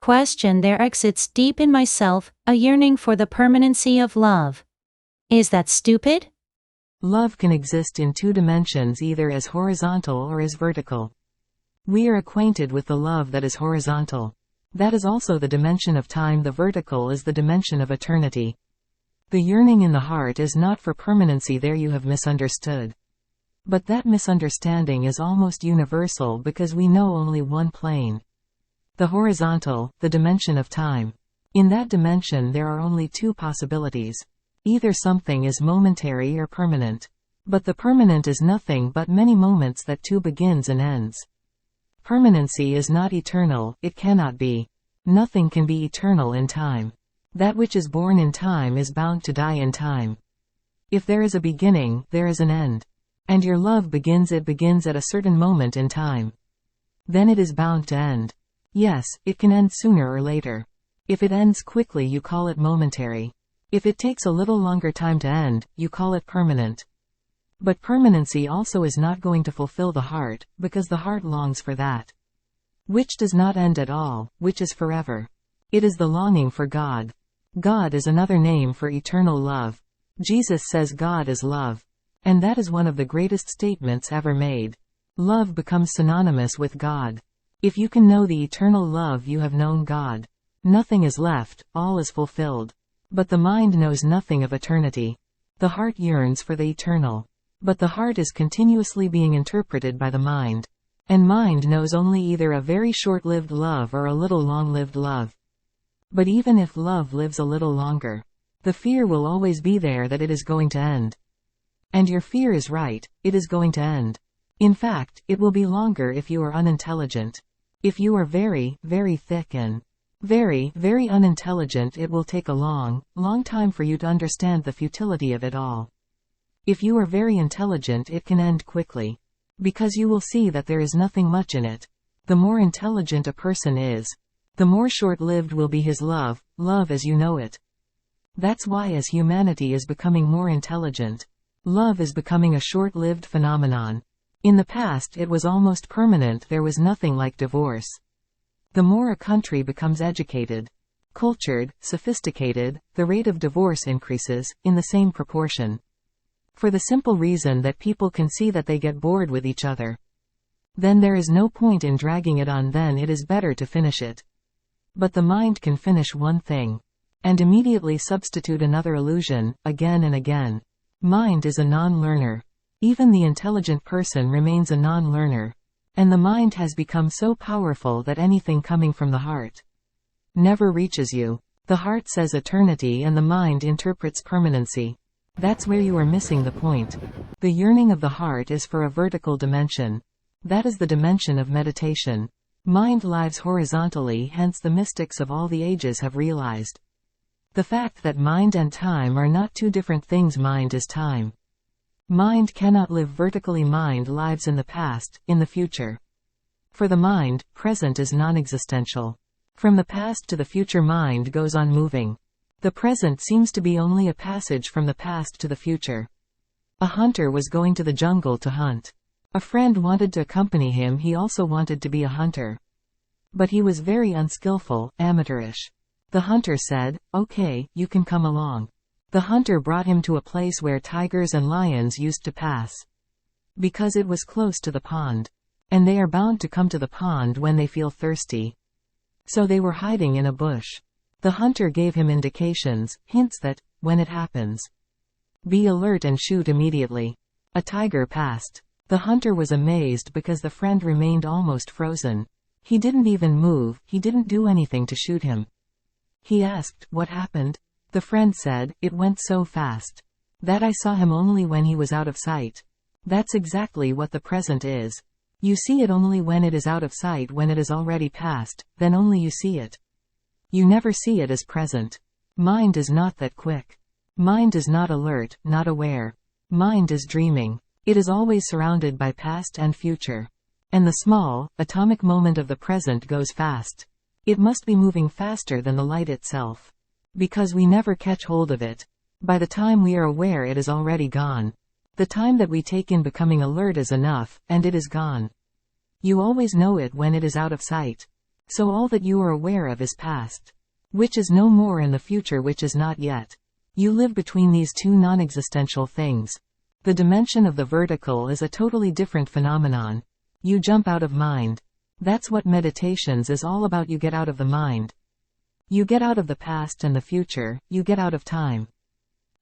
Question: there exists deep in myself a yearning for the permanency of love. Is that stupid? Love can exist in two dimensions, either as horizontal or as vertical. We are acquainted with the love that is horizontal. That is also the dimension of time. The vertical is the dimension of eternity. The yearning in the heart is not for permanency. There you have misunderstood. But that misunderstanding is almost universal because we know only one plane. The horizontal, the dimension of time. In that dimension there are only two possibilities. Either something is momentary or permanent. But the permanent is nothing but many moments that too begins and ends. Permanency is not eternal, it cannot be. Nothing can be eternal in time. That which is born in time is bound to die in time. If there is a beginning, there is an end. And your love begins, it begins at a certain moment in time. Then it is bound to end. Yes, it can end sooner or later. If it ends quickly, you call it momentary. If it takes a little longer time to end, you call it permanent. But permanency also is not going to fulfill the heart, because the heart longs for that which does not end at all, which is forever. It is the longing for God. God is another name for eternal love. Jesus says God is love. And that is one of the greatest statements ever made. Love becomes synonymous with God. If you can know the eternal love, you have known God. Nothing is left, all is fulfilled. But the mind knows nothing of eternity. The heart yearns for the eternal. But the heart is continuously being interpreted by the mind. And mind knows only either a very short-lived love or a little long-lived love. But even if love lives a little longer, the fear will always be there that it is going to end. And your fear is right, it is going to end. In fact, it will be longer if you are unintelligent. If you are very, very thick and very, very unintelligent, it will take a long, long time for you to understand the futility of it all. If you are very intelligent, it can end quickly. Because you will see that there is nothing much in it. The more intelligent a person is, the more short-lived will be his love, love as you know it. That's why as humanity is becoming more intelligent, love is becoming a short-lived phenomenon. In the past it was almost permanent. There was nothing like divorce. The more a country becomes educated, cultured, sophisticated, the rate of divorce increases, in the same proportion. For the simple reason that people can see that they get bored with each other. Then there is no point in dragging it on, then it is better to finish it. But the mind can finish one thing and immediately substitute another illusion, again and again. Mind is a non-learner. Even the intelligent person remains a non-learner. And the mind has become so powerful that anything coming from the heart never reaches you. The heart says eternity and the mind interprets permanency. That's where you are missing the point. The yearning of the heart is for a vertical dimension. That is the dimension of meditation. Mind lives horizontally, hence the mystics of all the ages have realized the fact that mind and time are not two different things. Mind is time. Mind cannot live vertically. Mind lives in the past, in the future. For the mind, present is non-existential. From the past to the future, mind goes on moving. The present seems to be only a passage from the past to the future. A hunter was going to the jungle to hunt. A friend wanted to accompany him. He also wanted to be a hunter. But he was very unskillful, amateurish. The hunter said, "Okay, you can come along." The hunter brought him to a place where tigers and lions used to pass. Because it was close to the pond. And they are bound to come to the pond when they feel thirsty. So they were hiding in a bush. The hunter gave him indications, hints that, when it happens, be alert and shoot immediately. A tiger passed. The hunter was amazed because the friend remained almost frozen. He didn't even move, he didn't do anything to shoot him. He asked, "What happened?" The friend said, "It went so fast that I saw him only when he was out of sight." That's exactly what the present is. You see it only when it is out of sight. When it is already past, then only you see it. You never see it as present. Mind is not that quick. Mind is not alert, not aware. Mind is dreaming. It is always surrounded by past and future. And the small, atomic moment of the present goes fast. It must be moving faster than the light itself. Because we never catch hold of it. By the time we are aware, it is already gone. The time that we take in becoming alert is enough, and it is gone. You always know it when it is out of sight. So all that you are aware of is past, which is no more, and the future which is not yet. You live between these two non-existential things. The dimension of the vertical is a totally different phenomenon. You jump out of mind. That's what meditations is all about. You get out of the mind. You get out of the past and the future, you get out of time.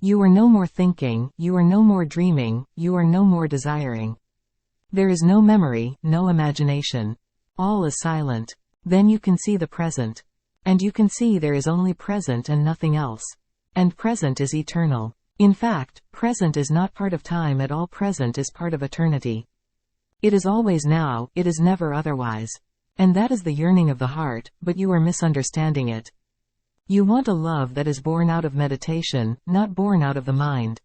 You are no more thinking, you are no more dreaming, you are no more desiring. There is no memory, no imagination. All is silent. Then you can see the present. And you can see there is only present and nothing else. And present is eternal. In fact, present is not part of time at all. Present is part of eternity. It is always now, it is never otherwise. And that is the yearning of the heart, but you are misunderstanding it. You want a love that is born out of meditation, not born out of the mind.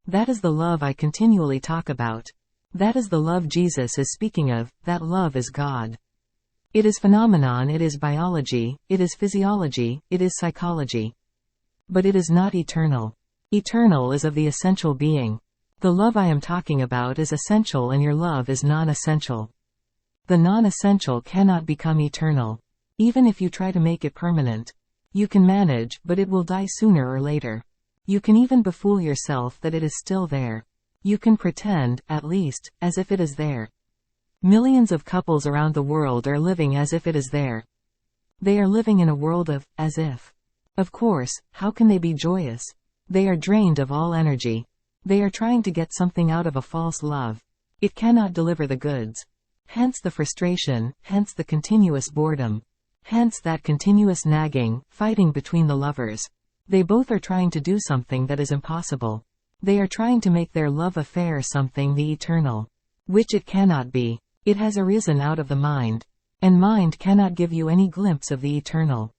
That is the love I continually talk about. That is the love Jesus is speaking of. That love is God. It is phenomenon, it is biology, it is physiology, it is psychology. But it is not eternal. Eternal is of the essential being. The love I am talking about is essential, and your love is non-essential. The non-essential cannot become eternal. Even if you try to make it permanent. You can manage, but it will die sooner or later. You can even befool yourself that it is still there. You can pretend, at least, as if it is there. Millions of couples around the world are living as if it is there. They are living in a world of, as if. Of course, how can they be joyous? They are drained of all energy. They are trying to get something out of a false love. It cannot deliver the goods. Hence the frustration, hence the continuous boredom. Hence that continuous nagging, fighting between the lovers. They both are trying to do something that is impossible. They are trying to make their love affair something the eternal. Which it cannot be. It has arisen out of the mind. And mind cannot give you any glimpse of the eternal.